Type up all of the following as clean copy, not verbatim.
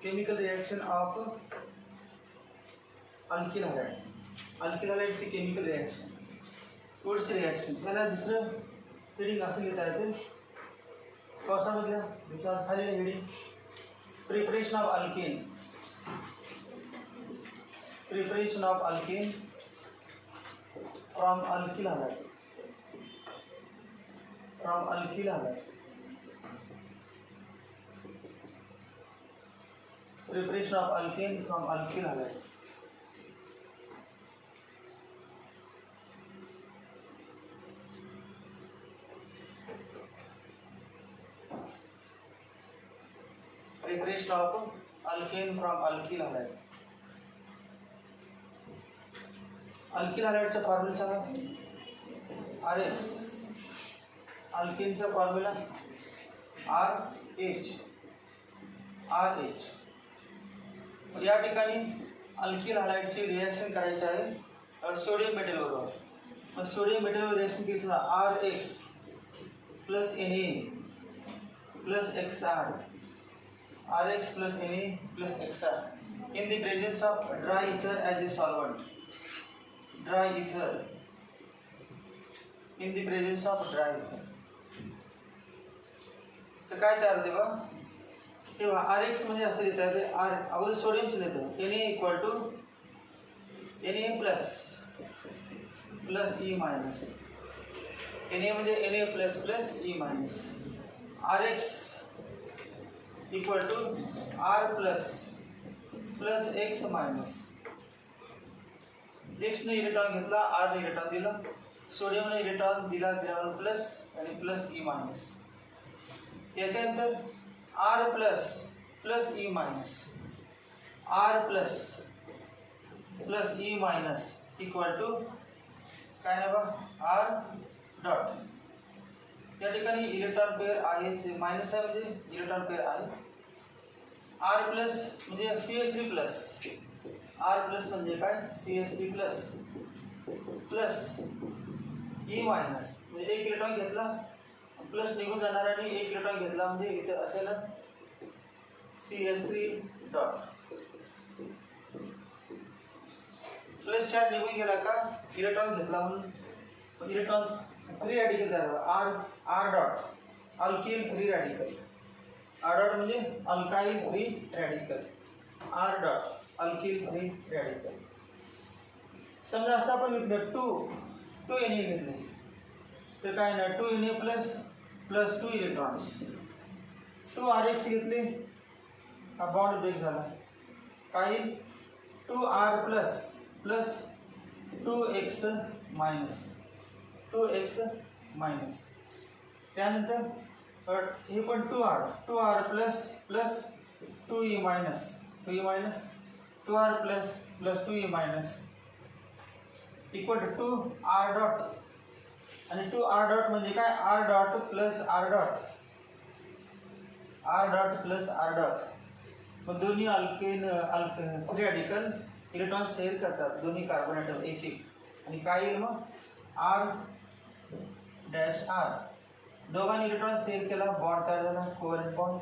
Chemical reaction of alkyl halide. Alkyl हॅलाइडची chemical reaction, Wurtz reaction. त्याला दुसरं heading असं लिहिता येते पावसामधल्या दुसरा खाली heading preparation of alkane. Preparation of alkane from alkyl halide. From alkyl halide. Preparation of alkane from alkyl halide. Preparation of alkane from alkyl halide. alkyl halide चा formula सांगा. RH. अल्केनचा फॉर्म्युला RH. RH. या ठिकाणी alkyl हॅलाइडची reaction करायची आहे sodium metal बरोबर. मग sodium मेटलवर रिएक्शन केली RX plus Na plus XR. RX plus Na plus XR in the presence of dry ether as a solvent. Dry ether in the presence of dry ether. तर काय तयार होते बा तेव्हा RX म्हणजे असं लिहिता येते. अगोदर सोडियमचं लिहितो Na equal to Na plus plus E minus. Na म्हणजे Na plus plus E minus. RX equal to R plus plus X minus. X ने इलेक्ट्रॉन घेतला, R ने इलेक्ट्रॉन दिला, सोडियमने इलेक्ट्रॉन दिल्यावर प्लस आणि प्लस E मायनस. याच्यानंतर R plus plus E minus. R plus plus E minus equal to काय ना बा R डॉट. या ठिकाणी इलेक्ट्रॉन पेअर आहे, मायनस आहे म्हणजे इलेक्ट्रॉन पेअर आहे. R प्लस म्हणजे CH3 प्लस. R प्लस म्हणजे काय CH3 plus plus E minus म्हणजे एक इलेक्ट्रॉन घेतला प्लस निघून जाणार आणि एक इलेक्ट्रॉन घेतला म्हणजे इथे असेल CH3 डॉट. प्लस चार्ज निघून गेला का इलेक्ट्रॉन घेतला म्हणून इलेक्ट्रॉन फ्री रॅडिकल तयार R dot alkyl free radical. R dot म्हणजे alkyl free radical. R dot alkyl free radical. समजा असं आपण घेतलं 2 Na घेतले तर काय ना 2 Na plus plus 2 electrons. 2 RX घेतले, हा बॉन्ड ब्रेक झाला. काही 2R plus plus 2X minus 2X minus. त्यानंतर हे पण 2R plus plus 2E minus 2E minus 2R plus plus 2E minus equal to 2R dot. आणि 2R डॉट म्हणजे काय R dot plus R dot. R dot plus R dot. मग दोन्ही alkane free radical electron share करतात, दोन्ही carbon atom एक एक. आणि काय येईल मग R डॅश R. दोघांनी इलेक्ट्रॉन शेअर केला, बॉन्ड तयार झाला, कोव्हॅलेंट बॉन्ड.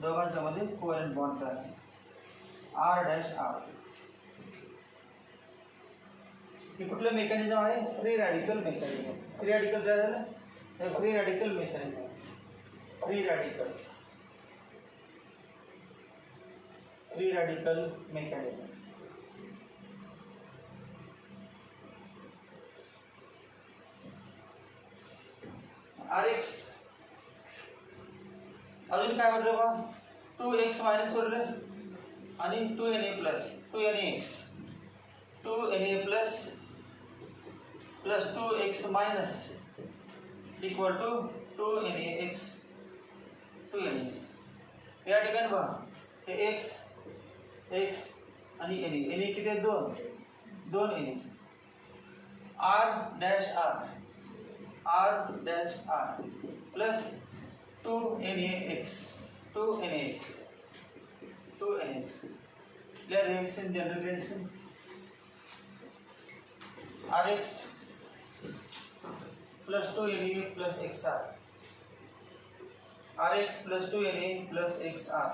दोघांच्या मध्ये कोव्हॅलेंट बॉन्ड तयार झाला R डॅश R. हे कुठलं मेकॅनिझम आहे free radical mechanism. Free radical तयार झालं हे free radical mechanism. Free radical mechanism. RX अजून काय म्हटलं बा 2X मायनस सोडलं आणि 2Na plus 2NaX 2Na plus plus 2X minus equal to 2NaX 2NaX. या ठिकाणी बघा हे X आणि Na किती आहेत 2 Na. R dash R dash R plus 2NaX या reaction general reaction RX plus 2Na plus XR. RX plus 2Na plus XR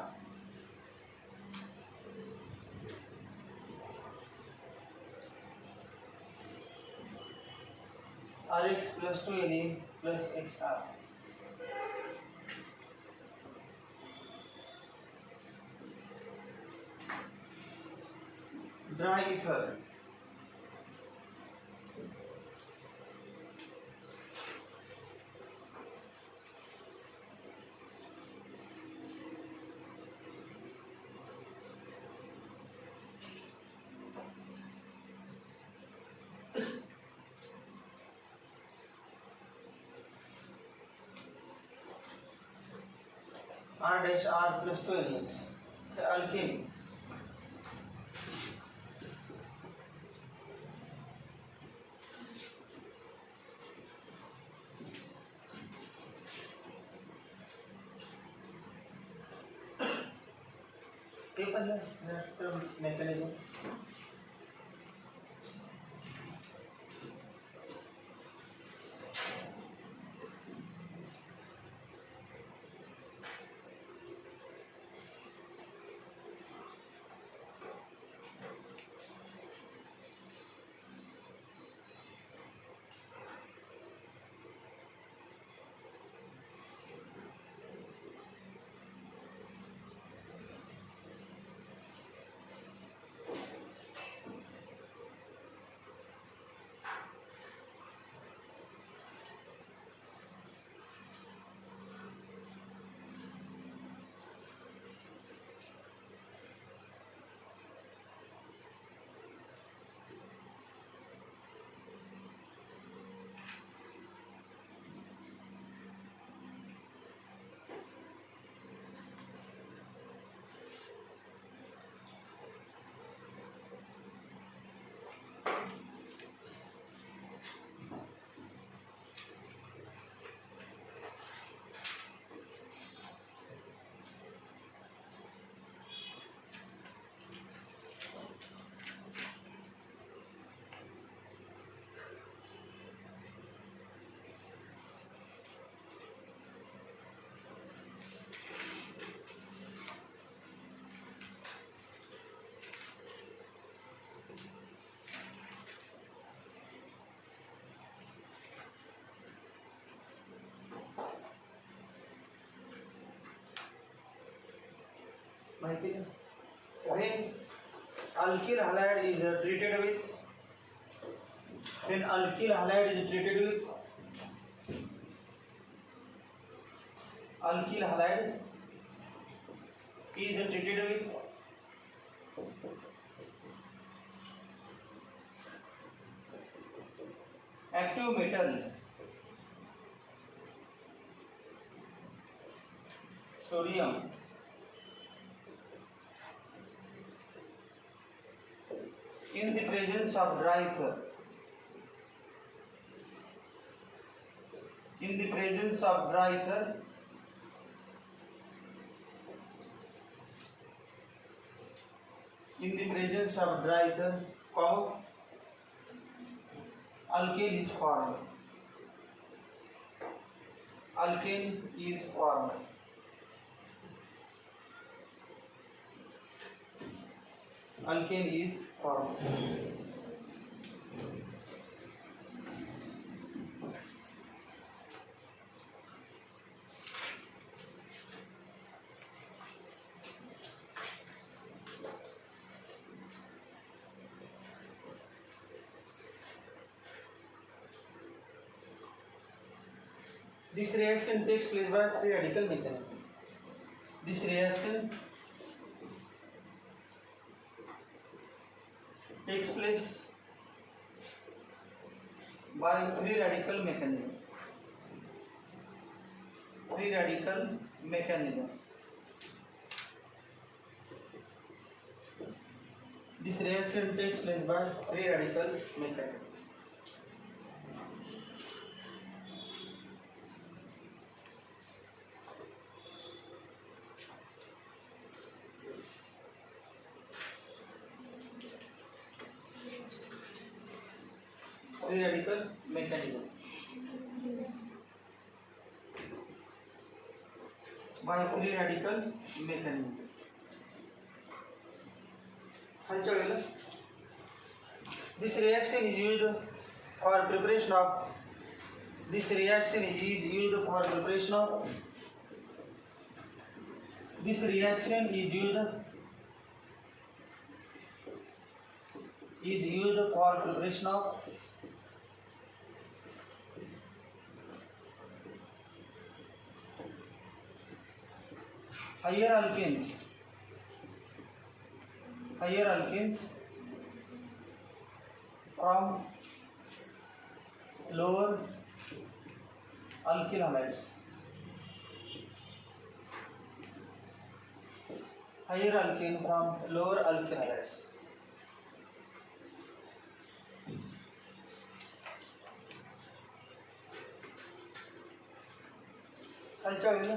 Rx plus 2Na plus XR. Dry ether. R dash R plus 2NX. The alkane. Mechanism. When alkyl halide is treated with alkyl halide is treated with active metal sodium in the presence of dry ether. In the presence of dry ether, alkane is formed. Alkane is formed. Alkane is formed. This reaction takes place by free radical mechanism. This reaction takes place by free radical mechanism. Free radical mechanism. This reaction takes place by free radical mechanism. Free radical mechanism. By free radical mechanism. This reaction is used for preparation of This reaction is used for preparation of higher alkanes from lower alkyl halides. Higher alkane from lower alkyl halides. खालच्या वेळेला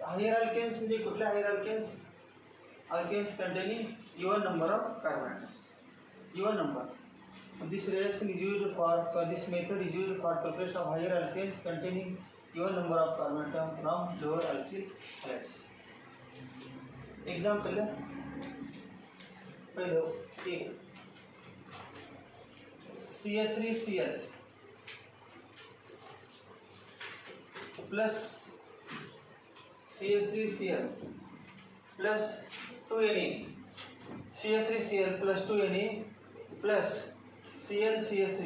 higher alkanes म्हणजे कुठले higher alkanes? Alkanes containing even number of carbon atoms. Even number. This reaction is used for this method is used for preparation of higher alkanes containing even number of carbon atoms from lower alkyl halides. Example है पहले एक CH3Cl plus CH3Cl plus 2Ne, CH3Cl plus 2Ne plus ClCH3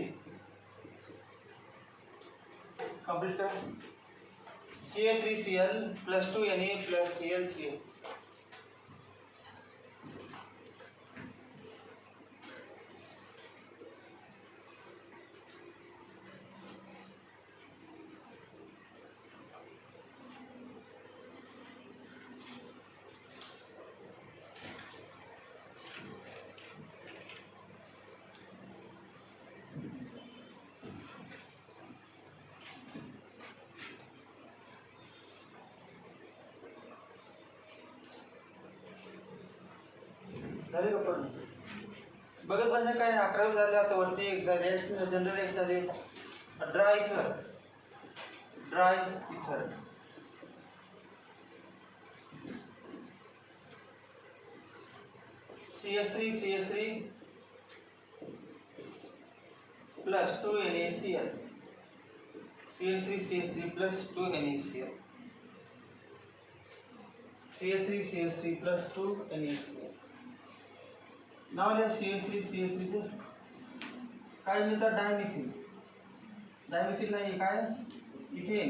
complete कर CH3Cl plus 2Ne plus ClCH3 झाले का पण बघत म्हणजे काय 11 झाले आता वरती एकदा रिएक्शन जनरल रिएक्शन झाले dry ether CH3 plus 2NaCl CH3 plus 2NaCl CH3 plus 2NaCl. नाव लिहा CH3 चे काय मिळतात डायमिथिल नाही काय इथेन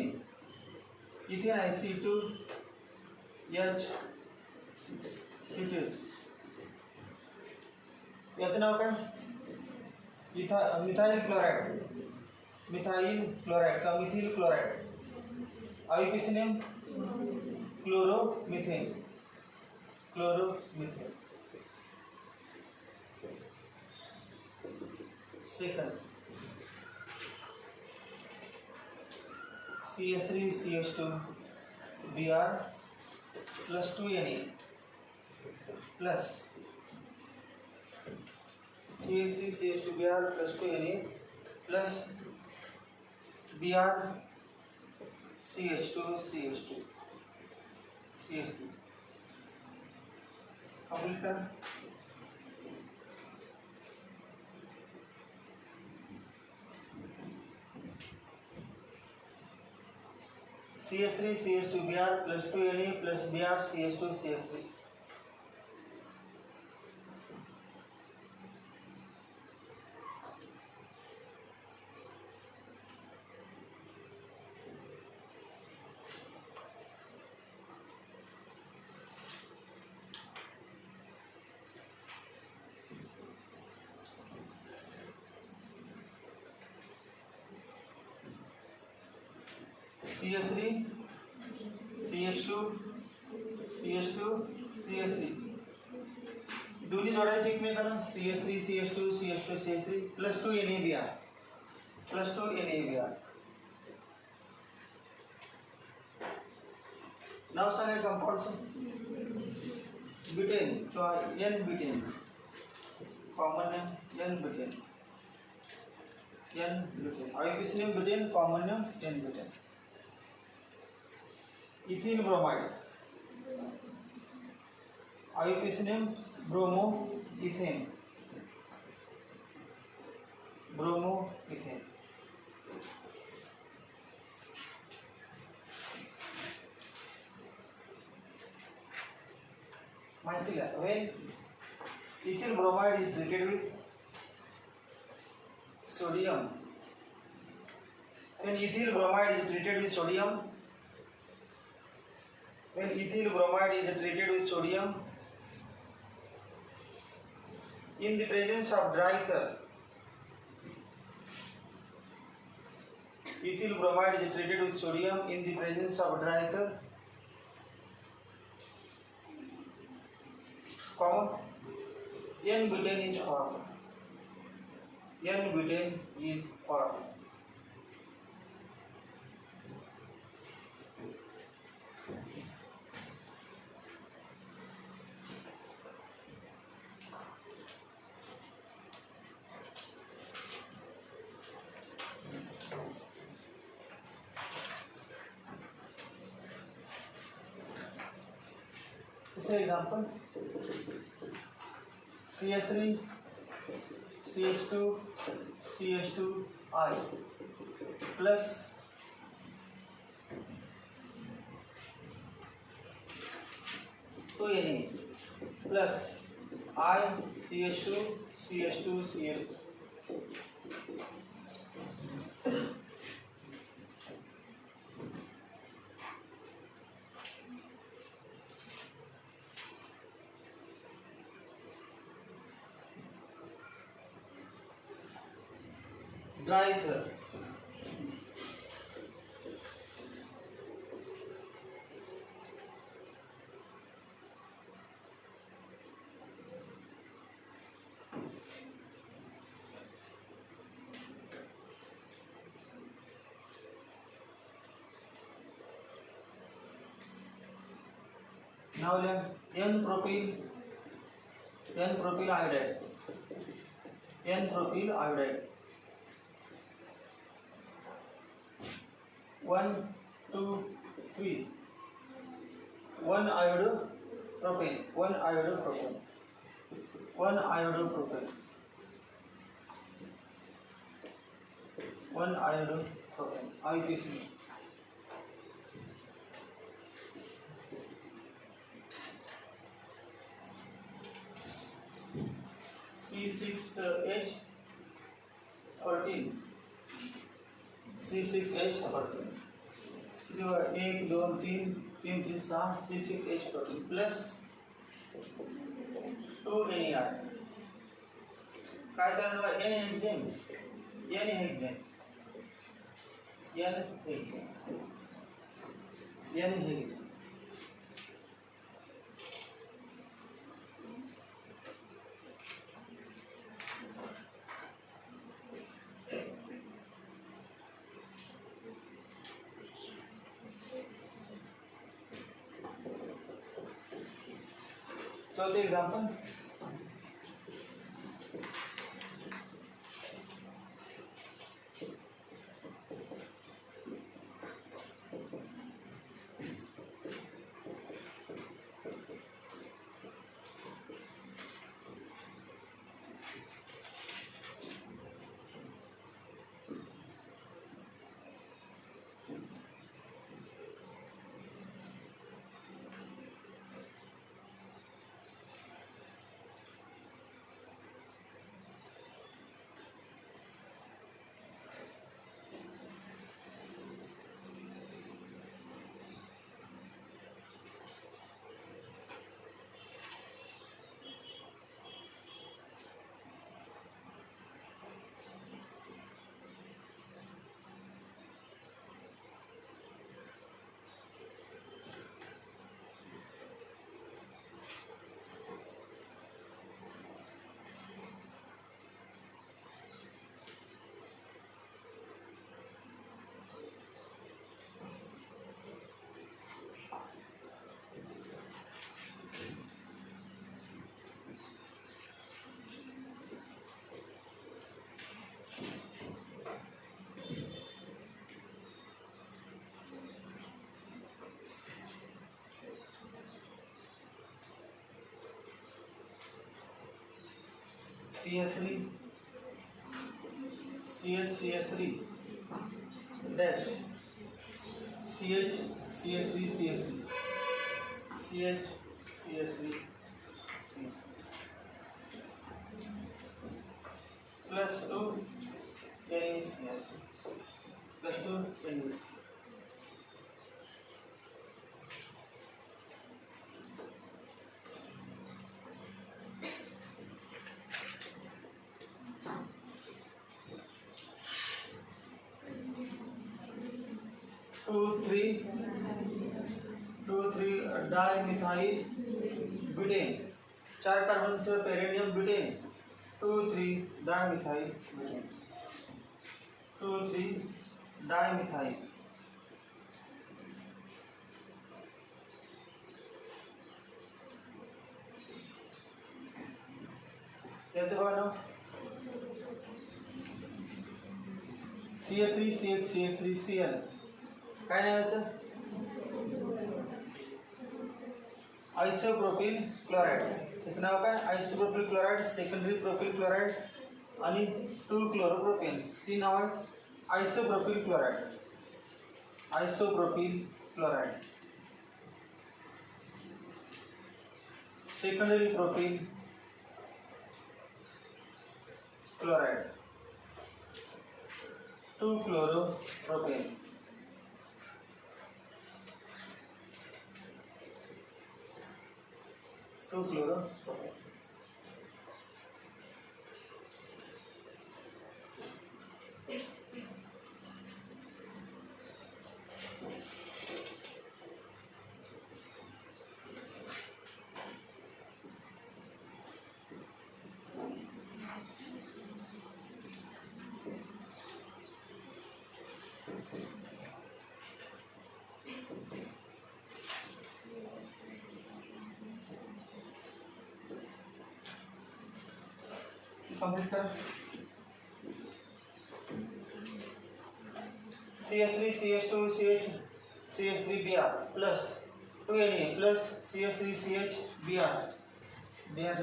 आहे C2H6 याचं नाव काय मिथाइल क्लोराइड का Mithil chloride IPC name chloromethane second CH3CH2 Br plus 2Na plus CH3CH2 Br plus 2Na plus Br CH2 CH3 complete कर CH3CH2 Br plus 2Na plus Br CH2 CH3 CH3 CH2 दोन्ही जोडायचे एकमेकांना CH3 CH2 plus 2NaBr नाव सांगा कंपाऊंडचं butane किंवा n butane common name n butane IUPAC name butane common name n butane ethyl bromide IUPAC name bromoethane, bromoethane. माहिती का? when ethyl bromide is treated with sodium, when ethyl bromide is treated with sodium, when ethyl bromide is treated with sodium in the presence of dry ether, ethyl bromide is treated with sodium in the presence of dry ether, common, N-butane is formed. N-butane is formed. This example, CH3, CH2, CH2I plus two Na plus I CH2, CH2, CH2. Dry ether, now N-propyl iodide, N-propyl iodide, 1, 2, 3, 1 iodo-propane, 1 iodo-propane, 1 iodo-propane, 1 iodo-propane, IPC. C6H14, C6H14, जो 1 2 3 3 3 7 C6H14 plus 2 NaR, काय करणार? N hexane, N hexane, N hexane, N hexane. चौथे example, CH3 CH3 dash CH CH3 CH3 CH CH3 CH plus 2 NaCl plus 2 NaCl. 2,3 dimethyl butane, 4 carbon से पेरेनियम butane, 2,3 dimethyl butane, 2,3 dimethyl कैसे बनाओ? CH3 CH3 Cl काय नाव याचं? Isopropyl chloride. त्याचं नाव काय? Isopropyl chloride, secondary propyl chloride आणि 2 chloropropane. ती नाव आहेत isopropyl chloride. Isopropyl chloride, secondary propyl chloride, 2 chloropropane. 2 chloropropane. Complete कर. CH3 CH2 CH3 Br plus 2 Na plus CH3 CH Br Br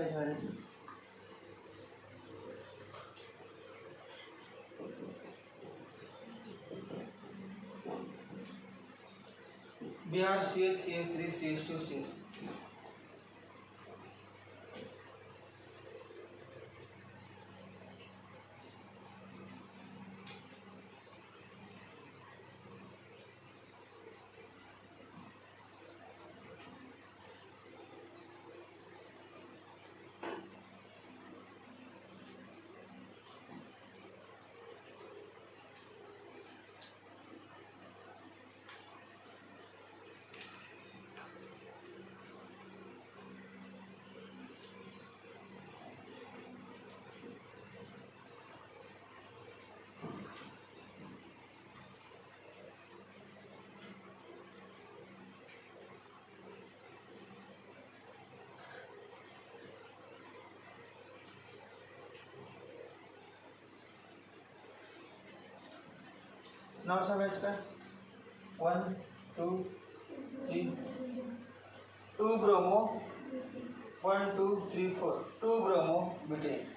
CH CH3 CH2 CH. नाव सांगायचं काय? 1 2 3 2 bromo 1 2 3 4 2 bromo butane.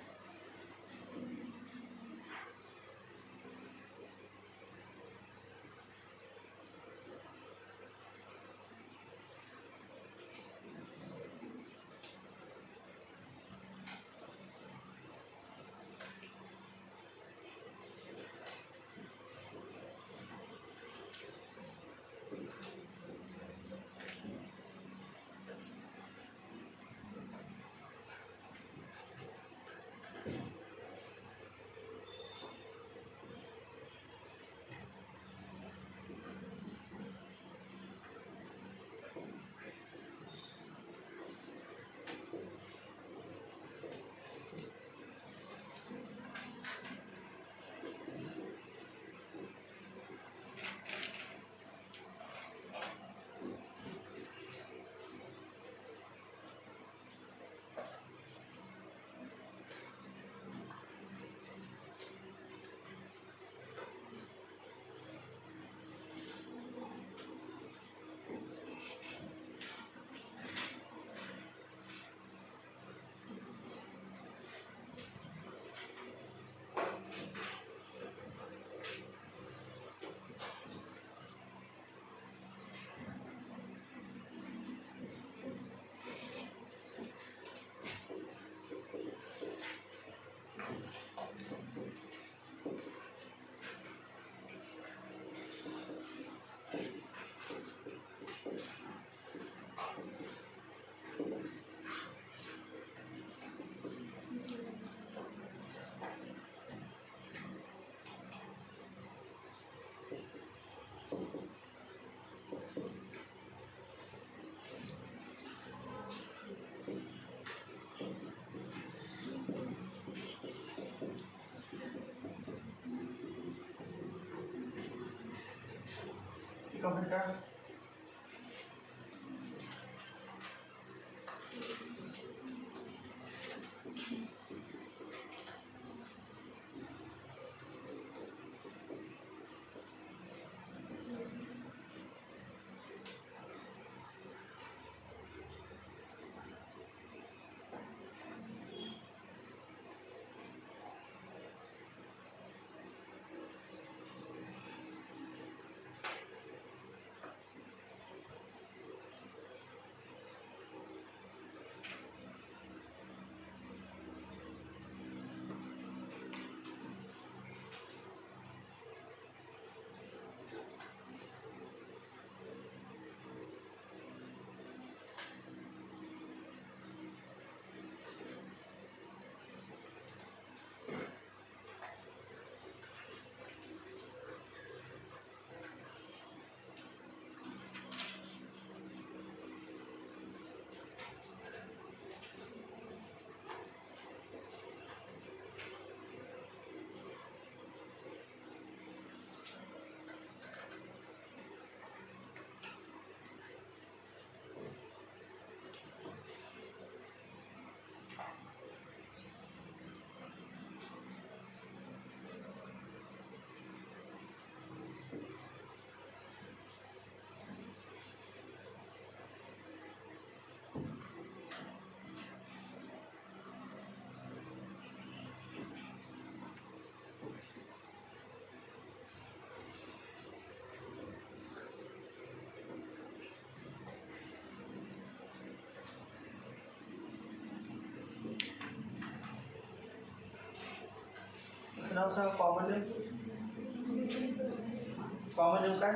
Complete कर। नाव सांगा common name काय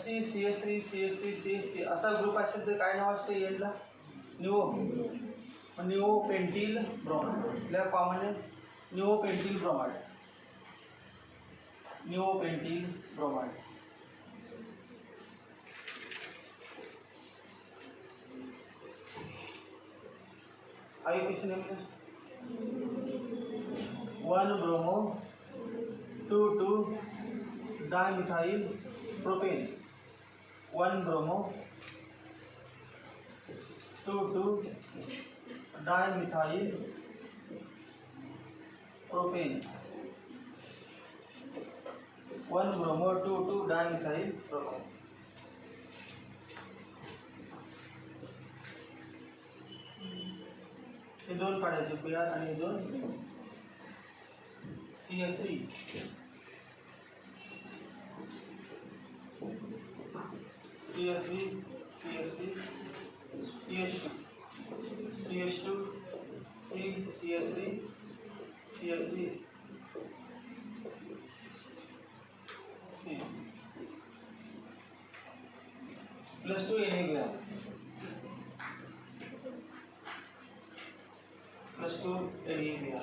CH3 CH3 असा group असेल तर काय नाव असतं एंडला निओपेंटिल ब्रोमाइड आपल्या common name neopentyl bromide IUPAC name 1 bromo 2 dimethyl propane 1 bromo 2 dimethyl propane 1 bromo 2 dimethyl propane हे दोन काढायचे PR आणि दोन CH3 CH2 CH3 +2 Na +2 Na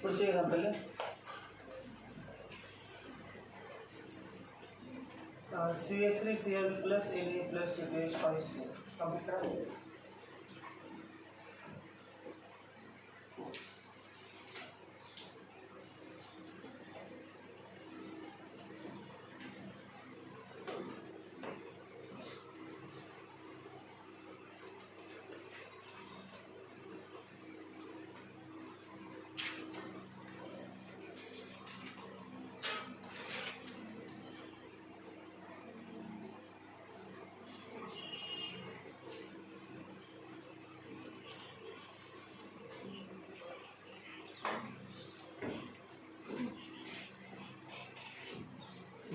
पुढचे example CH3 Cl plus Na plus CH5 complete करा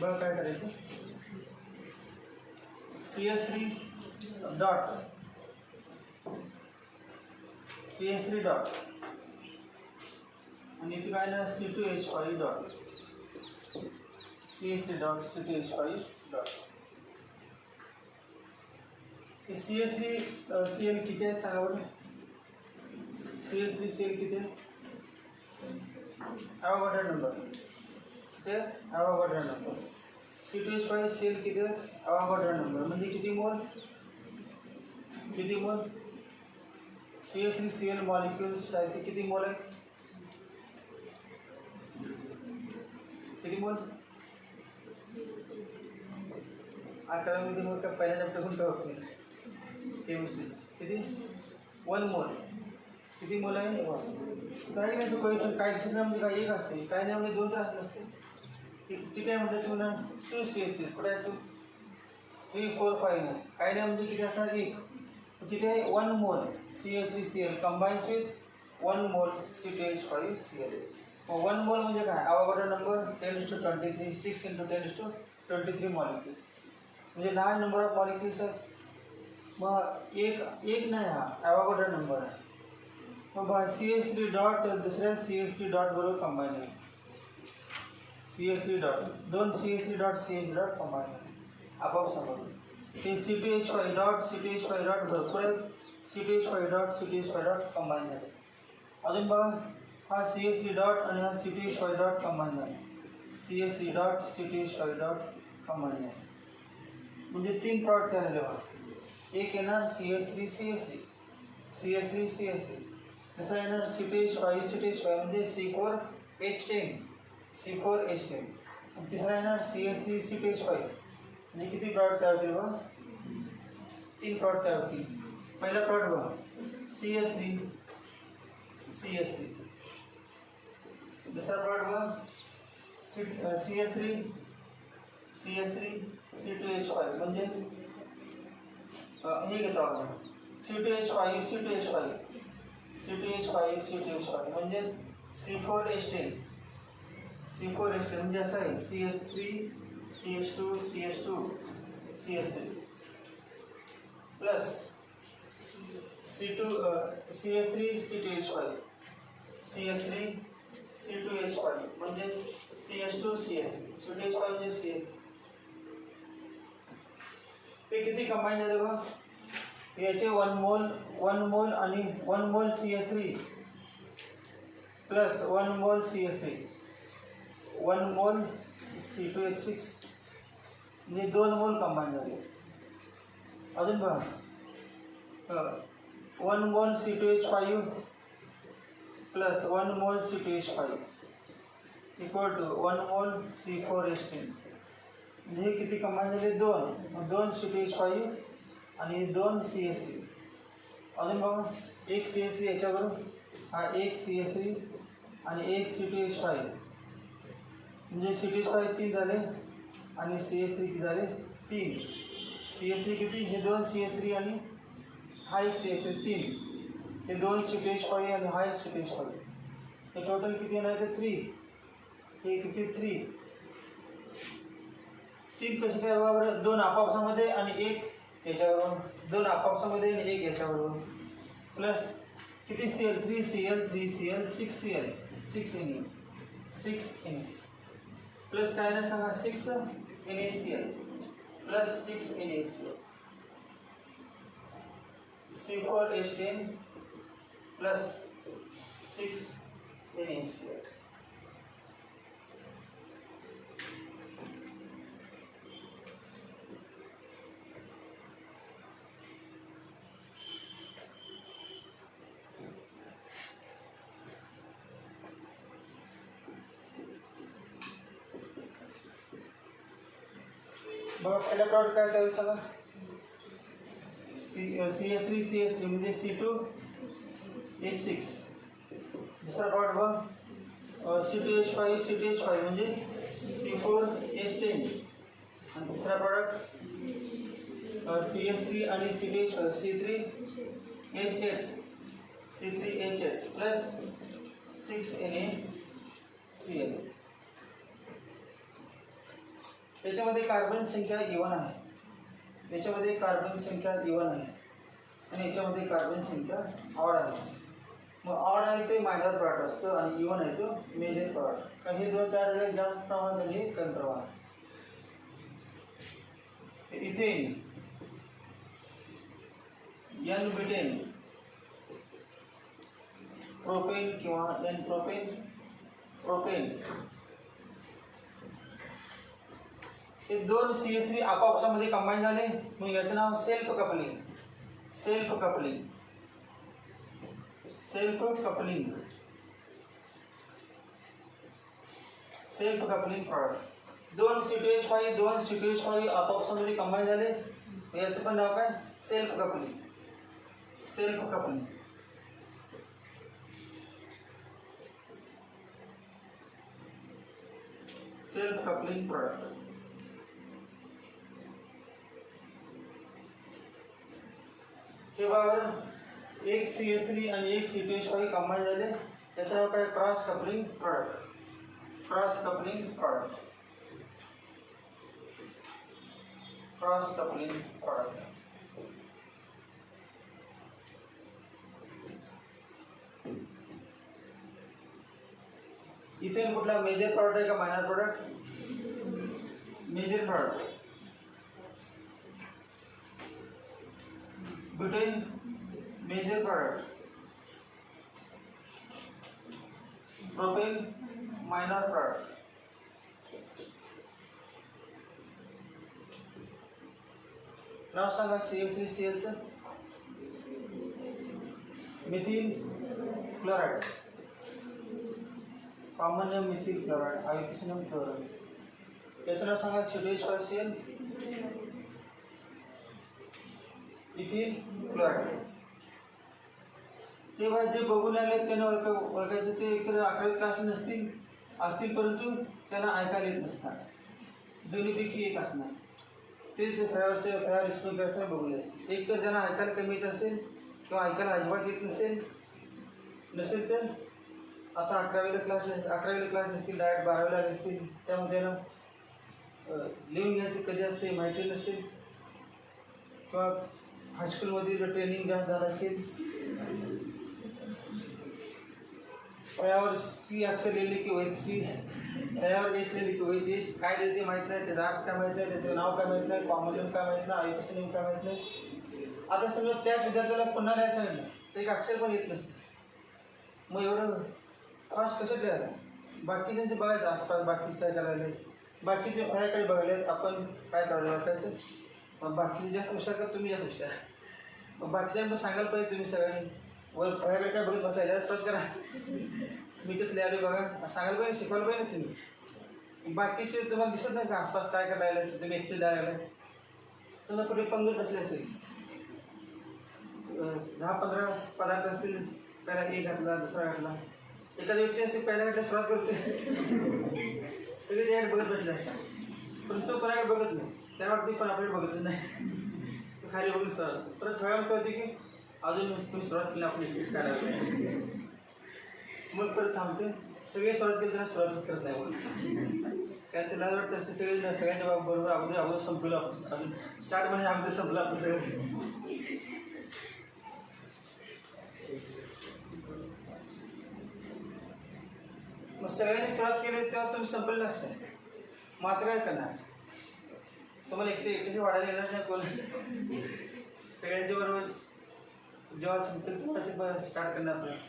बघा काय करायचं, CH3 डॉट CH3 डॉट आणि इथे काय ना C2H5 dot CH3 dot C2H5 dot. हे CH3Cl किती आहेत सांगा बरं. CH3Cl किती आहे, ॲव्होगाड्रो नंबर ते ॲव्होगाड्रो नंबर. C2H5Cl किती आहे, ॲव्होगाड्रो नंबर म्हणजे किती मोल, किती मोल CH3Cl मॉलिक्युल्स आहेत ते किती मोल आहे, किती मोल. 11वीमध्ये मग काय पहिल्या चॅप्टरहून काय होत नाही केमिस्ट्री. किती 1 मोल, किती मोल आहे 1. काही नाही तो क्वेश्चन काय दिसत म्हणजे काय एक असते, काही नाही म्हणजे 2 तास नसते. किती आहे म्हणजे तुम्हाला 2 CH3 कुठे आहे 2 3 4 5 नाही, काही नाही म्हणजे किती असणार 1. किती आहे 1 मोल CH3Cl combines with 1 mole C2H5Cl. 1 मोल म्हणजे काय, ॲव्होगाड्रो नंबर 10⁻23 6 × 10⁻23 मॉलिक्युल्स म्हणजे लहान नंबर ऑफ मॉलिक्युल्स आहेत. मग एक नाही हा ॲव्होगाड्रो नंबर आहे. मग CH3 डॉट दुसऱ्या CH3 डॉट बरोबर कंबाईन आहे. CH3 dot 2 CH3 dot CH dot combine आहे आपोआप समजलं. ते C2H5 डॉट C2H5 डॉट भरपूर आहे, C2H5 dot C2H5 dot combine झाले. अजून बघा हा CH3 डॉट आणि हा C2H5 डॉट कंबाईन झाले, CH3 dot C2H5 dot combine झाले म्हणजे 3 प्रॉडक्ट तयार झाले बघा. एक येणार CH3CH3 CH3CH3, दुसरा येणार C2H5 म्हणजे C4H10 C4H10, तिसरा येणार CH3C2H5 म्हणजे किती प्रॉडक्ट तयार होतील बघा, 3 प्रॉडक्ट तयार होतील. पहिला प्रॉडक्ट बघा CH3, दुसरा प्रॉडक्ट बघा CH3C2H5 म्हणजे हे घेतो आपण C2H5 म्हणजे C4H10 म्हणजे असं आहे CH3 CH2 CH3 plus CH3 C2H5 म्हणजे CH2 C2H5 म्हणजे CH3. ते किती कंबाईन झाले बघा, याचे 1 मोल आणि 1 मोल CH3 प्लस 1 मोल CH3 1 मोल C2H6 म्हणजे 2 मोल कंबाईन झाले. अजून बघा 1 mole C2H5 plus 1 mole C2H5 equal to 1 mole C4H10 म्हणजे किती कंबाईन झाले 2 C2H5 आणि 2 CH3. अजून बघा एक CH3 याच्याबरोबर हा एक CH3 आणि एक C2H5 म्हणजे C2H5 3 झाले आणि CH3 किती झाले 3. CH3 किती, हे 2 CH3 आणि हा एक CH3 3, हे 2 C2H5 आणि हा एक C2H5 हे टोटल किती येणार ते 3. हे किती 3 कशी काय बरोबर 2 आपापसामध्ये आणि एक याच्याबरोबर, 2 आपापसामध्ये आणि एक याच्याबरोबर प्लस किती Cl 3Cl 6Cl 6 प्लस काय नाही सांगा 6 NaCl plus 6 NaCl C4H10 plus 6 NaCl. बघा पहिला प्रॉडक्ट काय करायचं सांगा CH3 म्हणजे C2H6. दुसरा प्रॉडक्ट बघा C2H5 म्हणजे C4H10 आणि तिसरा प्रॉडक्ट CH3 आणि C2H5 C3H8 प्लस 6 NaCl. याच्यामध्ये कार्बन संख्या इवन आहे, याच्यामध्ये कार्बन संख्या इवन आहे आणि याच्यामध्ये कार्बन संख्या ऑड आहे. मग ऑड आहे ते मायनर प्रॉडक्ट असतं आणि इवन आहे तो मेजर प्रॉडक्ट. कारण हे दोन तयार झाले जास्त प्रमाणात आणि हे कमी प्रमाणात. इथेन, एन ब्युटेन, प्रोपेन किंवा एन प्रोपेन, प्रोपेन हे दोन CH3 आपापसामध्ये कंबाईन झाले. मग याचं नाव self coupling. Self coupling, self coupling, self coupling product. दोन C2H5 आपापसामध्ये कंबाईन झाले. याचं पण नाव काय? Self coupling. Self coupling. Self coupling product. तेव्हा एक CH3 आणि एक C2H5 कंबाईन झाले. त्याचं नाव काय? Cross coupling product. Cross coupling product. Cross coupling product. Ethane कुठला मेजर प्रॉडक्ट आहे का minor product? Major product. Butane major product. Propane minor product. नाव सांगा CH3Cl चं. Methyl chloride, common name methyl chloride, आयपीसीएम क्लोराइड. त्याचं नाव सांगा C2H5Cl, इथिल क्लोराइड. तेव्हा जे बघून आले त्यांना ओळखायचं ते एकतर 11वी क्लास नसतील असतील, परंतु त्यांना ऐकायला येत नसतात. दोन्हीपैकी एक असणार. तेच फॅवर एक्सप्लेन करताना बघून असतील. एक तर त्यांना ऐकायला कमी येत असेल किंवा ऐकायला अजिबात येत नसेल तर आता 11वीला क्लास नसतील, डायरेक्ट 12वीला असतील, त्यामध्ये त्यांना लिहून घ्यायचं कधी असते माहिती नसेल किंवा हायस्कूलमध्ये ट्रेनिंग जास्त झालं असेल. यावर C अक्षर लिहिली की वैध C, यावर H लिहिली की वैध H. काय लिहिते माहीत नाही, त्याचा अर्थ काय माहीत नाही, त्याचं नाव काय माहीत नाही, कॉमन नेम काय माहीत नाही, आयपीसीएम काय माहीत नाही. आता समजा त्याच विद्यार्थ्याला पुन्हा लिहायचं आहे तर एक अक्षर पण येत नसते. मग एवढं फास्ट कसं लिहायला? बाकीच्यांचं बघायचं आसपास, बाकीचं काय करायला, बाकीचे फळ्याकडे बघायला, आपण काय करायला वाटायचं. मग बाकीचे जास्त हुशार का तुम्ही जास्त हुशार. मग बाकीच्यांना सांगायला पाहिजे तुम्ही सगळ्यांनी वर फळ्याकडे काय बघत बसलाय सर्च करा, मी कसं लिहायला बघा, सांगायला पाहिजे, शिकवायला पाहिजे तुम्ही. बाकीचे तुम्हाला दिसत नाही का आसपास काय करायला, तुम्ही एकटे लिहायला. समजा कुठे पंगत बसले असेल, 10-15 पदार्थ असतील, पहिला एक घातला, दुसरा घातला, एखादी व्यक्ती असेल पहिल्या घातल्या सुरुवात करते, सगळे त्याकडे बघत बसले असतात, पण तो कोणाकडे बघत नाही, त्या वाटते पण आपल्याकडे बघत नाही, तो खाली बघून सुरुवात. परत थोड्या वेळ कळते की अजून तुम्ही सुरुवात केली, आपण एकटीच करायला. मग परत थांबते, सगळे सुरुवात केली त्यांना सुरुवातच करत नाही. मग काय त्याला वाटतं असते सगळ्यांच्या बरोबर अगोदर संपलं आपण, अजून स्टार्ट म्हणजे अगोदर संपलं आपण सगळं. मग सगळ्यांनी सुरुवात केली तेव्हा तुम्ही संपलेलं असतं. मग आता काय करणार? तुम्हाला एकटे वाढायला येणार नाही कोण. सगळ्यांच्या बरोबर जेव्हा संपेल तेव्हा ते स्टार्ट करणार आपल्याला.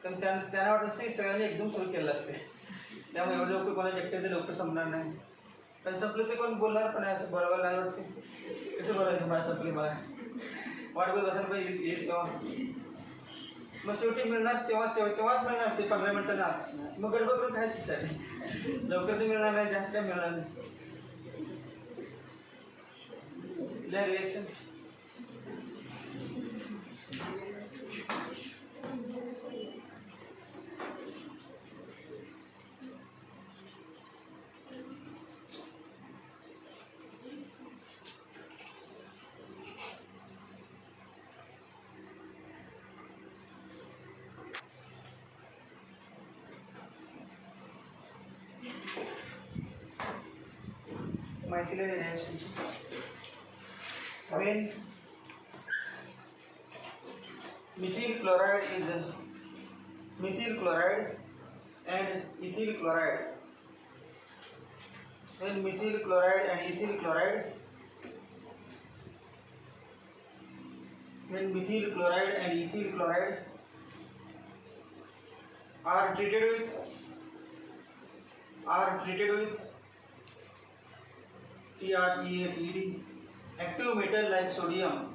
कारण त्यांना वाटत असते सगळ्यांनी एकदम सुरू केलं असते, त्यामुळे एवढे लोक कोणाच्या एकट्याचे लोक संपणार नाही. कारण संपलं ते कोण बोलणार पण आहे, असं बरोबर नाही वाटते. कसं बोलायचं मला संपले, मला वाट बघत असायला पाहिजे येईल तेव्हा. मग शेवटी मिळणार तेव्हाच मिळणार ते 15 मिनिटांना. मग गडबड करून काहीच पिसायला लवकर ते मिळणार नाही, जास्त काय मिळणार नाही. Reaction methylation reaction. When methyl chloride and ethyl chloride, when methyl chloride and ethyl chloride are treated with TREATD, active metal like sodium,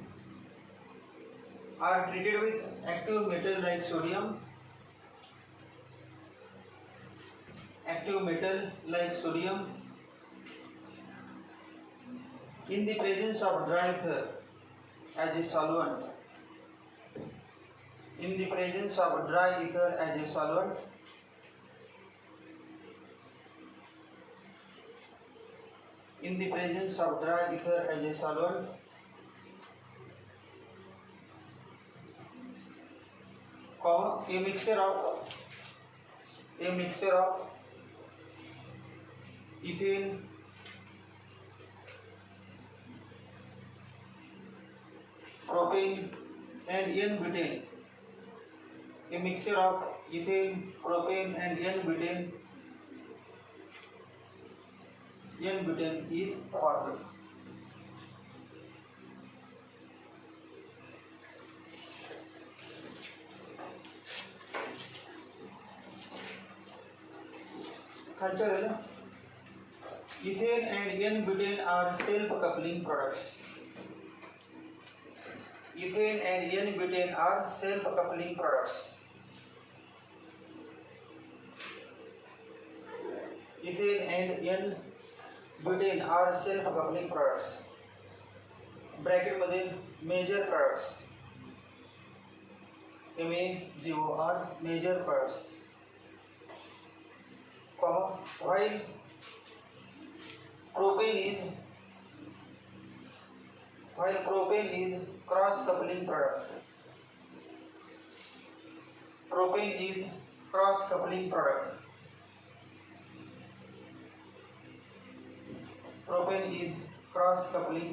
in the presence of dry ether as a solvent. Comma, a mixture of ethane, propane and N-butane. A mixture of ethane, propane and N-butane is formed. Ethane and N-butane are self-coupling products. Ethane and N-butane are self-coupling products. Bracket मध्ये major products. MAGOR major products. Comma, while propane is cross-coupling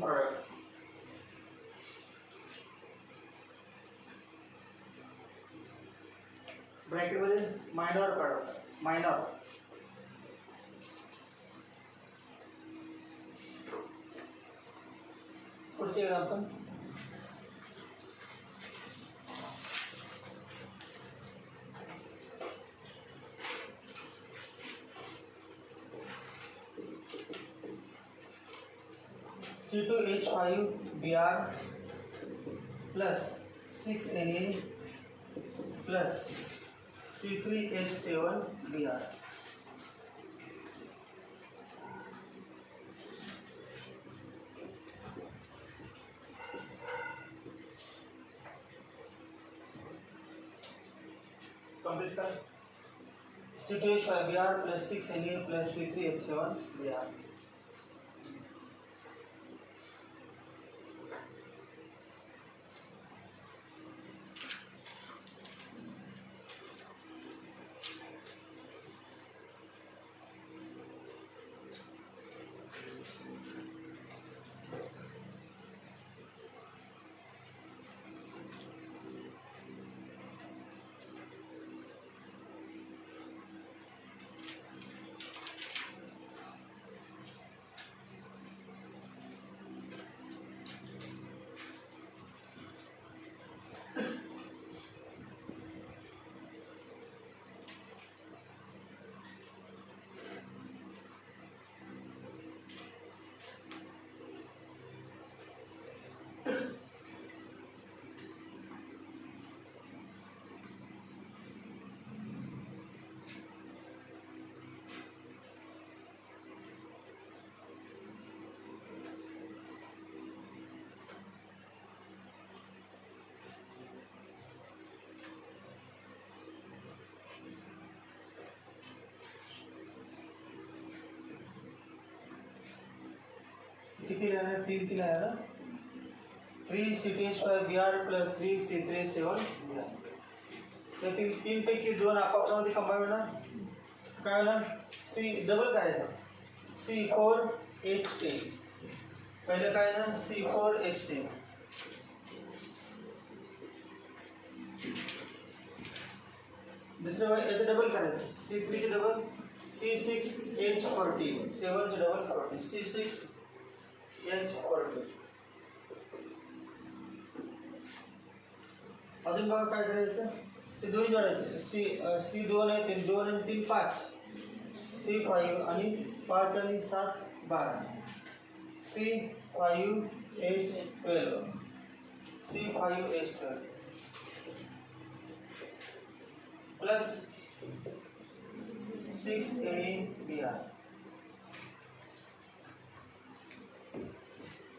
product. Bracket मध्ये minor product. पुढचे example. C2H5Br plus 6Na plus C3H7Br. Complete कर. C2H5Br plus 6Na plus C3H7Br. किती लेना है? 3 की लेना है ना. 3 CTH5Br plus 3 C3H7Br. तर 3 पैकी 2 आपापसामध्ये कंबाईन होणार. काय होणार? C डबल करायचं. C4 H10. पहले काय ना C4H10. दुसरे याचं डबल करायचं C3 चे डबल C6H14. 7 चे डबल 14 C6H14. अजून बघा काय करायचं ते दोन्ही जोडायचे C2 आहे 2 आणि 3 5 C5 आणि 5 आणि 7 12 C5H12 C5H12 प्लस 6ABr.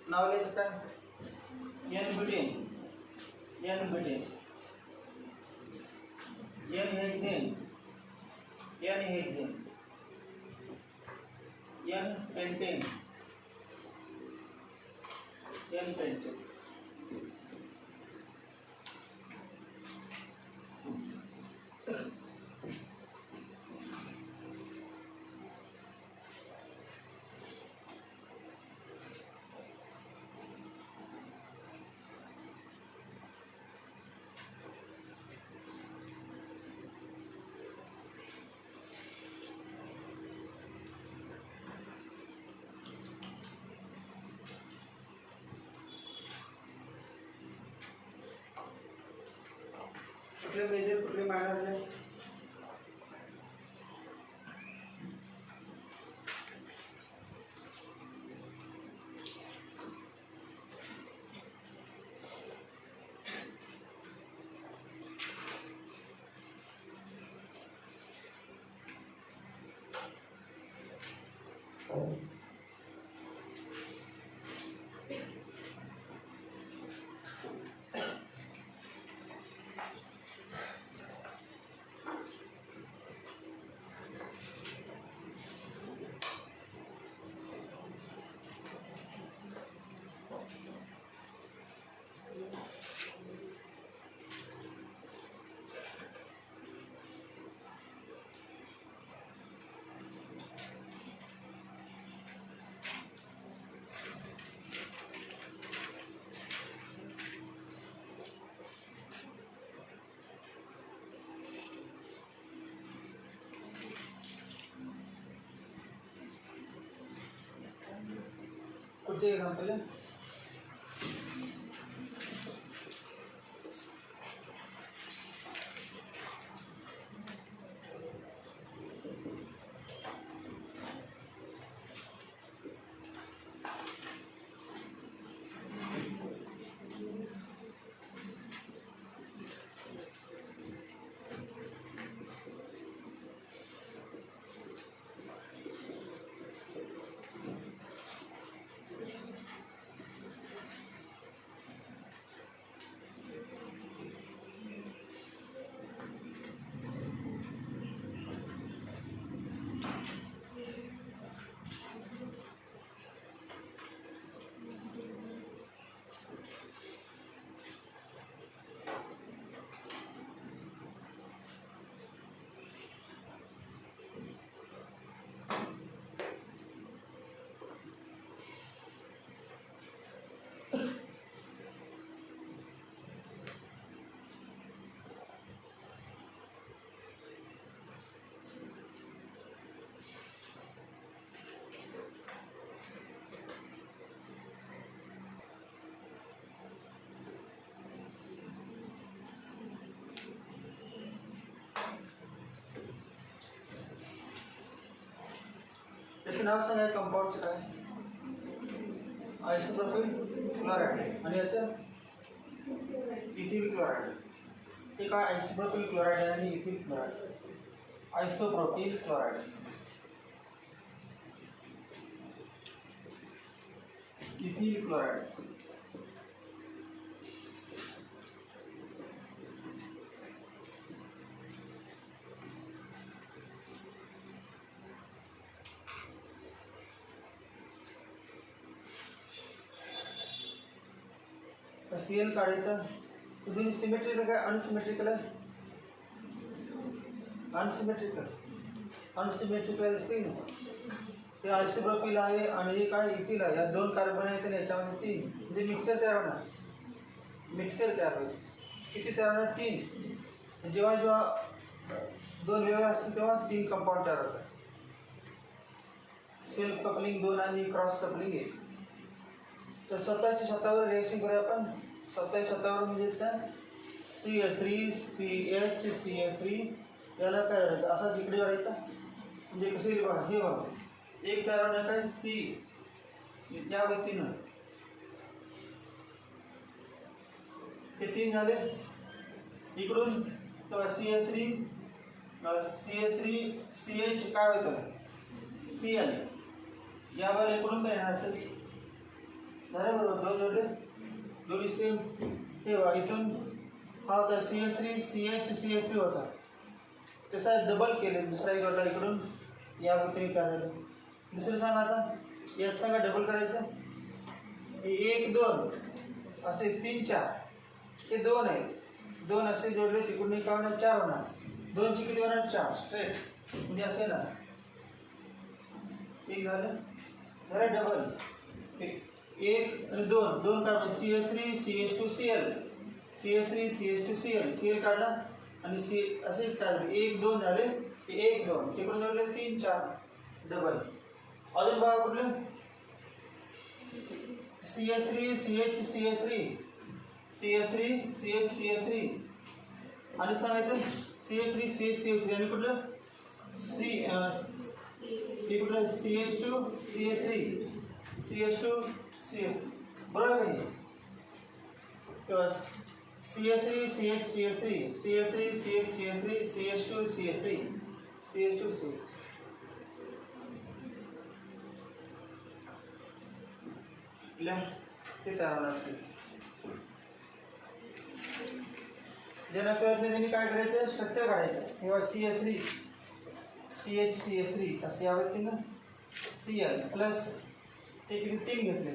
नाव लिहायचं काय N-butane N-butane N-hexane N-hexane N-pentane N-pentane. कुठले मेजर कुठले मायनर आहे कुठचे एग्जांपल आहे त्याचं नाव सांगा कंपाऊंडचं काय आयसोप्रोपिल क्लोराइड आणि याचं इथिल क्लोराइड. हे काय आयसोप्रोपिल क्लोराइड आहे आणि ethyl chloride. Isopropyl chloride ethyl chloride. CL काढायचं दोन्ही सिमेट्रिकल काय अनसिमेट्रिकल आहे अनसिमेट्रिकल दिसते ना हे आयसोप्रोपिल आहे आणि हे काय इथिल आहे. या दोन कार्बन आहेत आणि याच्यामध्ये तीन, म्हणजे मिक्सर तयार होणार. मिक्सर तयार होईल. किती तयार होणार? तीन. जेव्हा जेव्हा दोन वेगळे असतील तेव्हा तीन कंपाऊंड तयार होतात. सेल्फ कपलिंग 2 आणि क्रॉस कपलिंग 1. तर स्वतःच्या स्वतःवर रिएक्शन करूया आपण. स्वतःच्या स्वतःवर म्हणजे काय? CH3 CH CH3 याला काय करायचं? असाच इकडे जोडायचा. म्हणजे कसे हे बघा, एक तयार होणार काय? C या व्यक्तीनं हे तीन झाले. इकडून CH3 CH काय होतं? Cl. यावर इकडून काय येणार असेल? झालं बरोबर, दोन जोडले, दोन्ही सेम. हे बघा इथून हा होता CH3 CH3 होता, तसा डबल केले. दुसरा एक जोडला इकडून या व्यक्तीने काढलं. दुसरं सांगा आता, यात सांगा डबल करायचं. 1 2 असे 3 4, हे 2 आहेत. 2 असे जोडले, तिकडून काय होणार? 4 होणार. 2 ची किती होणार? 4 स्ट्रेट, म्हणजे असे ना. एक झालं, झालं डबल. 1 आणि 2, 2 काढले. CH3 CH2 Cl, CH3 CH2 Cl, Cl काढला आणि असेच काढले. 1 2 झाले, 1 2 तिकडून जोडले, 3 4 डबल. अजून बघा कुठले? CH3 CH CH3 CH3 CH CH3 आणि सांगायचं CH3 CH CH3 आणि कुठलं? कुठलं? CH2 CH3 CH2 CH3. बरोबर आहे. तेव्हा CH3 CH CH3 CH3 CH CH3 CH2 CH3 CH2 CH. ते तयार होणार असते. ज्यांना कळत नाही त्यांनी काय करायचं? स्ट्रक्चर काढायचं. तेव्हा CH3 CH CH3 असं या व्यक्तीनं Cl प्लस ते किती 3 घेतले,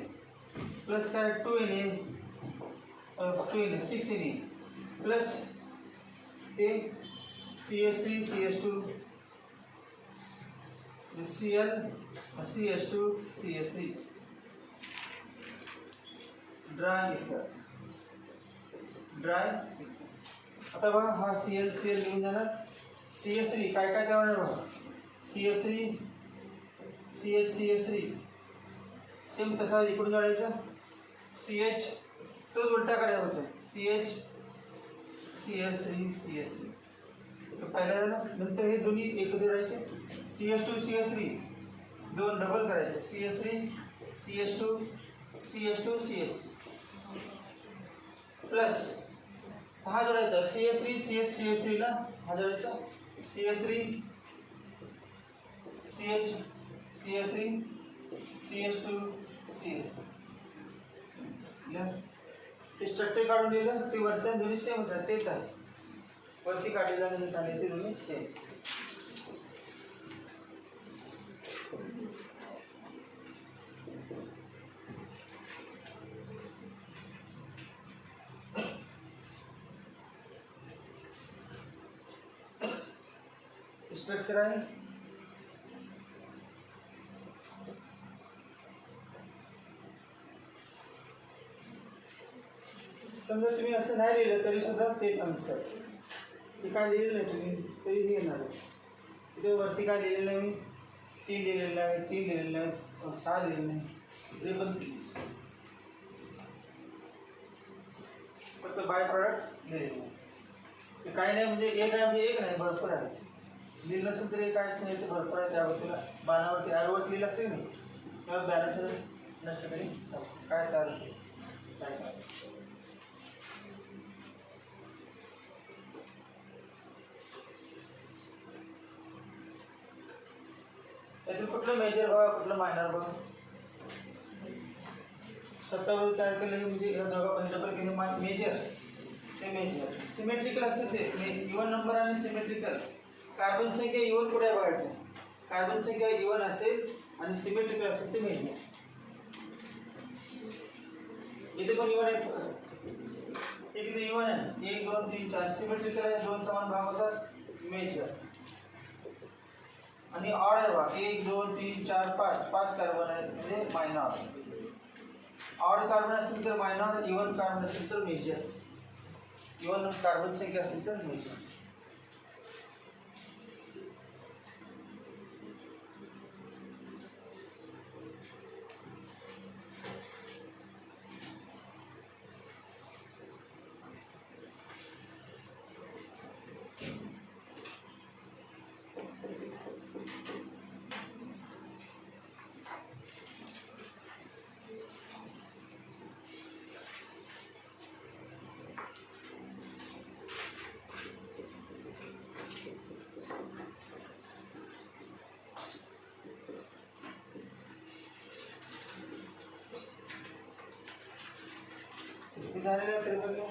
प्लस काय 2Na 6Na प्लस ते CH3 CH2 Cl CH2 CH3 dry ether. आता बघा हा Cl निघून जाणार. CH3 काय काय करणार बघा. CH3 CH CH3 सेम तसा इकडून जोडायचं. CH तो उलटा करायचा होता. CH CH3 CH3 पहिला झाला. नंतर हे दोन्ही एकत्र जोडायचे. CH2 CH3 दोन डबल करायचे. CH3 CH2 CH2 CH3 plus हा जोडायचा. CH3 CH CH3 ला हा जोडायचा. CH3 CH CH3 CH2 CH3. Structure काढून दिलं. ते वरच्या दोन्ही सेम होतात, तेच आहे. वरती काढलेलं आणि ते दोन्ही सेम. स्ट्रक्चर आहे. समजा तुम्ही असं नाही लिहिलं तरी सुद्धा तेच आन्सर. हे काय लिहिलं नाही तुम्ही तरी हे येणार आहे. तिथे वरती काय लिहिलेलं आहे? मी 3 लिहिलेलं आहे, 3 लिहिलेलं आहे, 6 लिहिलेलं नाही, ते पण 30. फक्त बाय प्रॉडक्ट लिहिलेलं आहे. ते काही नाही, म्हणजे एक आहे म्हणजे एक नाही, भरपूर आहे. लिहिलं असेल तरी काहीच नाही, ते भरपूर आहे. त्या गोष्टीला बाणावरती ॲरोवरती लिहिलं असेल नाही तेव्हा बॅलन्स नसतं तरी काय चालू काय काय. त्यातील कुठलं मेजर बघा, कुठलं मायनर बघा. स्वतःवर तयार केलं म्हणजे ह्या दोघांपर्यंत डबल केलं मेजर ते मेजर. सिमेट्रिकल असेल ते इवन नंबर आणि सिमेट्रिकल. कार्बन संख्या इवन पुढे बघायचं. कार्बन संख्या इवन असेल आणि सिमेट्रिकल असेल ते मेजर. इथे पण इवन आहे. इथे इवन आहे 1 2 3 4. सिमेट्रिकल आहे, 2 समान भाग होतात मेजर. आणि ऑड आहे बघा 1 2 3 4 5 5 कार्बन आहेत म्हणजे मायनॉर. ऑड कार्बन असतील तर मायनॉर, इवन कार्बन असेल तर मेजर. इवन कार्बन संख्या असेल तर मेजर. झालेलं आहे तरी बघा.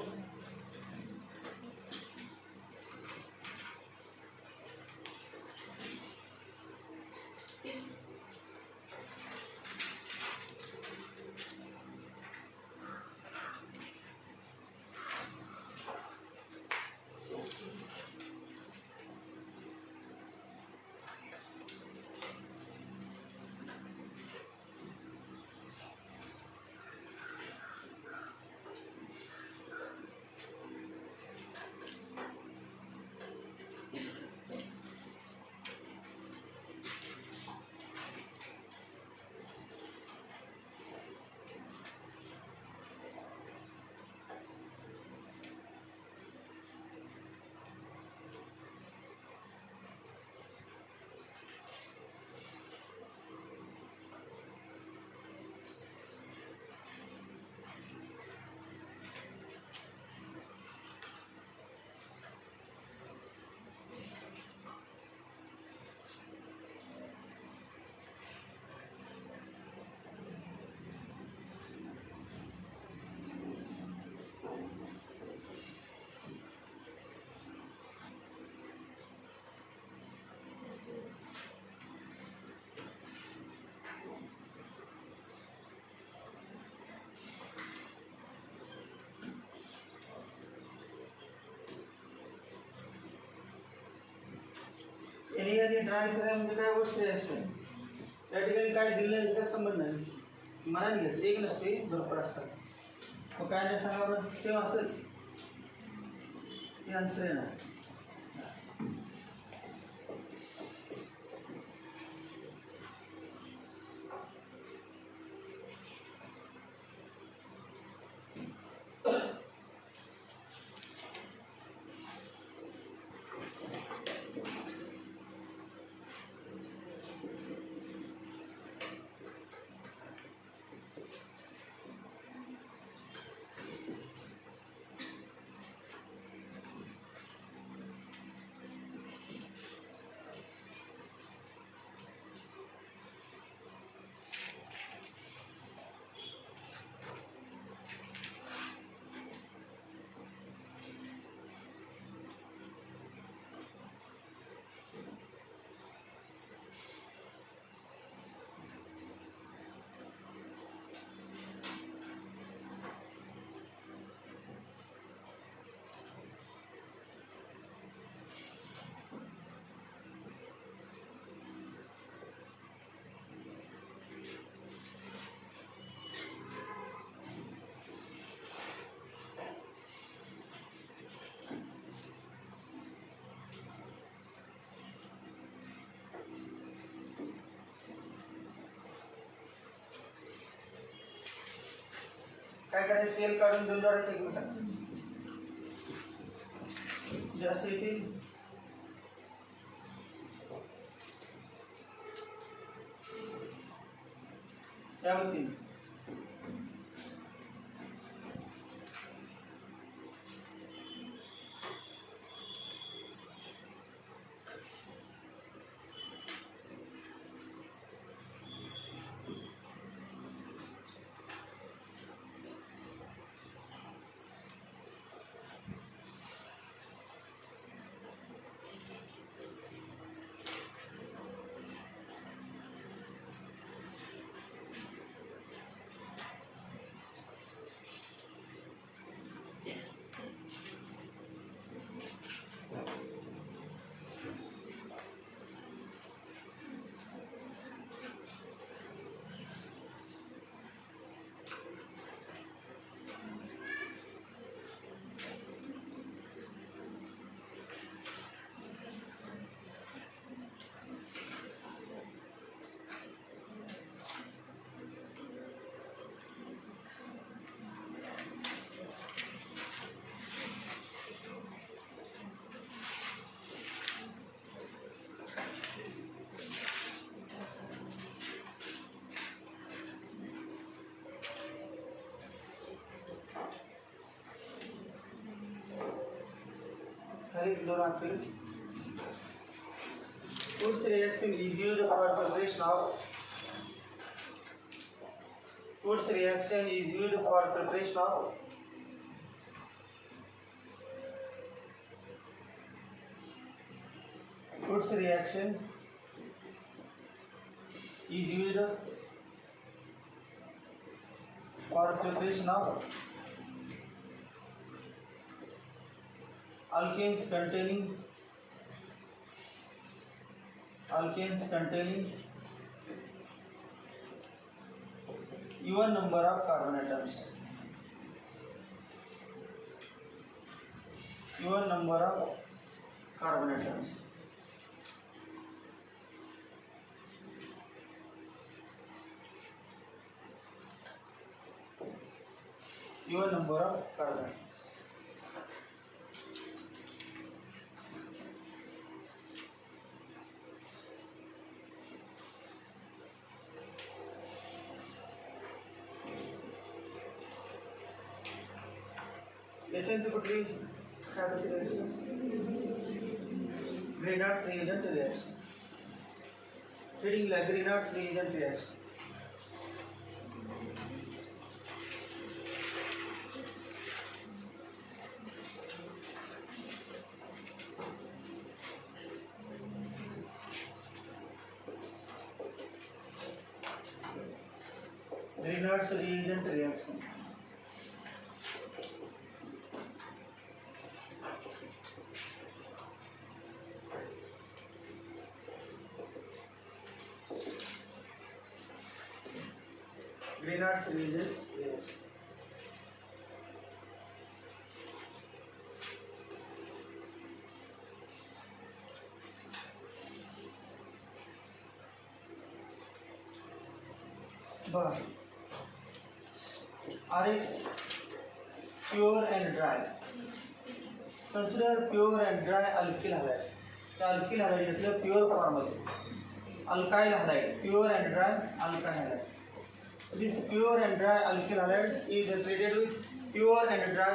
एरियाने ड्राय करा म्हणजे काय गोष्ट रिॲक्शन या ठिकाणी काय दिलं याचा संबंध नाही. मनाने घ्यायचं एक नसते भरपूर असतात. मग काय नाही सांगा बरं सेम असंच हे आन्सर आहे ना. काय करायचं सेल काढून दोन जोडायचे एकमेकांना जे असं येतील त्या वतीने आहे दोन आपले. Woods reaction is used for preparation of Woods reaction is used for preparation of Woods reaction is used for preparation of alkanes containing even number of carbon atoms. Even number of carbon atoms. Even number of carbon atoms. याच्यानंतर कुठली reaction Grignard's reagent reaction हेडिंगला Grignard's reagent reaction Grignard's reagent reaction Grignard's reagent reaction. बघा RX pure and dry. Consider pure and dry alkyl halide. त्या alkyl halide घेतलं pure form मध्ये alkyl halide pure and dry alkyl halide. This pure and dry alkyl halide is treated with pure and dry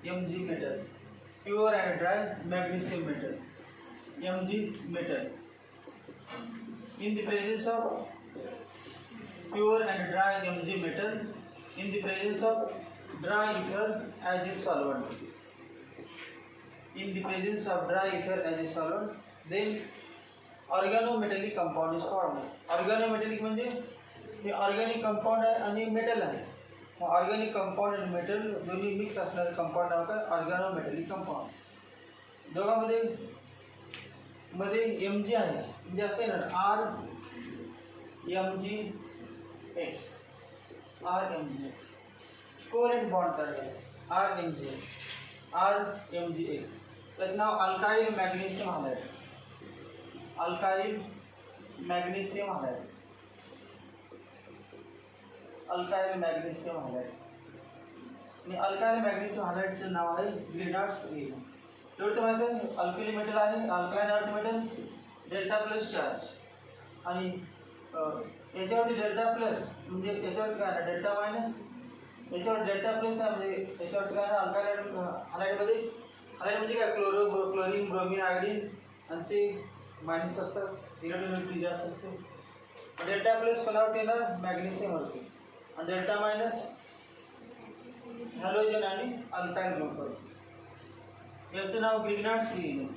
Mg metal, pure and dry magnesium metal, Mg metal. In the presence of pure and dry Mg metal, in the presence of dry ether as a solvent, in the presence of dry ether as a solvent, then organometallic compound is formed. Organometallic म्हणजे हे organic compound आहे आणि metal आहे. मग organic compound आणि metal दोन्ही mix असणारे compound नाव काय ऑर्गॅनोमेटॅलिक compound. दोघांमध्ये M G आहे म्हणजे असं येणार R M G X covalent bond तयार झाले आर एम जी एक्स. त्याचं नाव alkyl magnesium hydride. Alkyl magnesium hydride आणि अल्काइल मॅग्नेशियम हायड्राइडचं नाव आहे ग्रेनार्ड्स रिएजंट. तेवढं माहिती आहे अल्कली मेटल आहे alkaline earth metal delta plus charge आणि याच्यावरती डेल्टा प्लस म्हणजे त्याच्यावरती काय ना डेल्टा मायनस याच्यावर डेल्टा प्लस आहे म्हणजे याच्यावरती काय ना अल्कालाइन हायड्राइडमध्ये हायड्राइड म्हणजे काय क्लोरीन ब्रोमीन आयोडीन आणि ते मायनस असतात इलेक्ट्रॉनिटी जास्त असते. डेल्टा प्लस कोणावरती येणार मॅग्नेशियमवरती आणि डेल्टा मायनस हॅलोजन आणि अल्काइल ग्रुपवर. याचं नाव Grignard's reagent.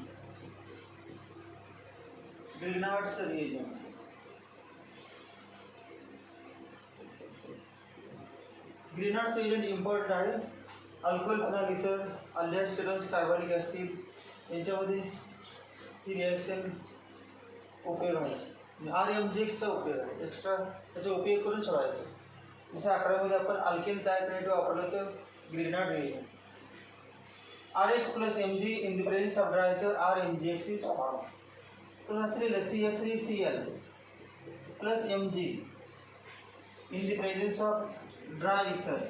Grignard's reagent important आहे. Alcohol phenol ether aldehyde ketones carbonic acid यांच्यामध्ये ही रिॲक्शन उपयोग आहे. RMGX चा उपयोग आहे. एक्स्ट्रा त्याचा उपयोग करून सोडायचा. जसं 11मध्ये आपण अल्केन डायक्रेट वापरलं होतं Grignard reagent. RX plus Mg in the presence of dry ether RMGX is formed. So असलेलं CH3Cl plus Mg in the presence of dry ether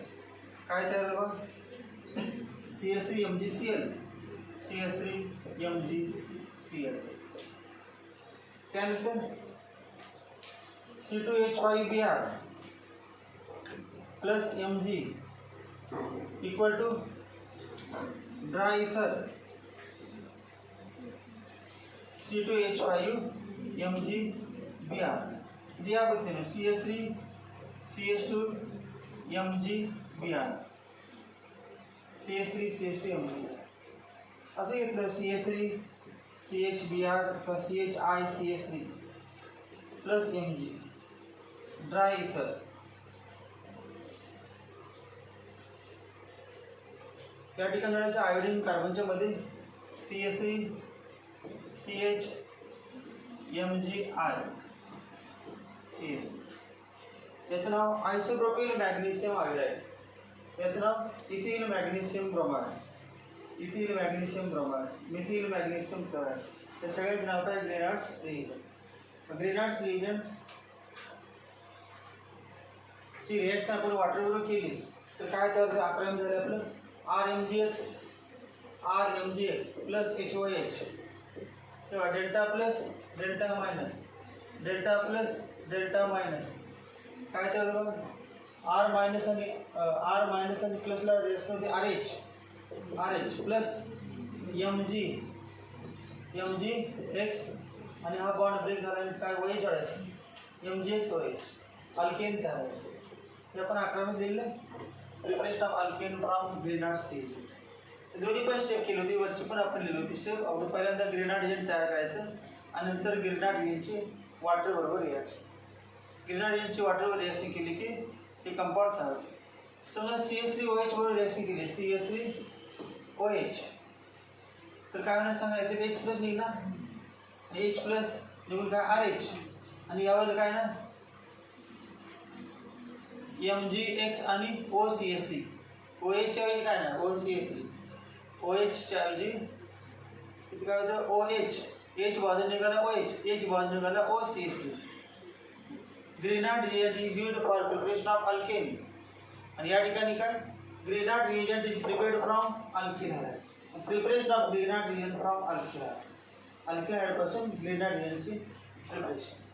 काय तयार होईल बघ CH3MgCl CH3MgCl. त्यानंतर C2H5Br plus Mg equal to dry ether C2H5 MgBr जे या पद्धतीने CH3 CH2 MgBr CH3 CH2 MgBr असं घेतलं CH3 CHBr किंवा CHI CH3 plus Mg dry ether या ठिकाणी आयोडीन कार्बनच्या मध्ये CH3 CH MgI CH याचं नाव आयसोप्रोपिल मॅग्नेशियम आयोडाईड याचं नाव ethyl magnesium bromide ethyl magnesium bromide methyl magnesium chloride हे सगळे नाव काय ग्रेनार्ड्स रिएजंट ग्रेनार्ड्स रिएजंट ची रिएक्शन आपण वॉटर बरोबर केली तर काय तर 11 झाले आपलं RMgX प्लस HOH तेव्हा delta plus delta minus delta plus delta minus काय तर R मायनस आणि प्लसला रिएक्शन होते RH प्लस MgX आणि हा बॉन्ड ब्रेक झाला आणि काय OH जोडायचं MgX OH अल्केन तयार आहे हे आपण 11 मध्ये दिलेलं preparation of alkane from Grignard stage दोन्ही पण स्टेप केली होती वरची पण आपण लिहिली होती स्टेप अगोदर पहिल्यांदा ग्रेनार्ड एजंट तयार करायचं आणि नंतर ग्रेनार्ड एजंटची वॉटर बरोबर रिएक्शन ग्रेनार्ड एजंटची वॉटर बरोबर रिएक्शन केली की ते कंपाऊंड तयार होते समजा CH3OH बरोबर रिएक्शन केली CH3OH तर काय होणार सांगा इथे H प्लस निघणार H प्लस निघून काय RH आणि यावर काय ना MgX आणि OCH3 OH च्या ऐवजी काय ना OCH3 OH च्या ऐवजी इथे काय होतं OH H बाजूने निघाला OH H बाजूने निघाला OCH3 Grignard reagent is used for preparation of alkane आणि या ठिकाणी काय Grignard reagent is prepared from alkane preparation of Grignard reagent from alkane पासून ग्रेनार्ड रिएजंटची प्रिपरेशन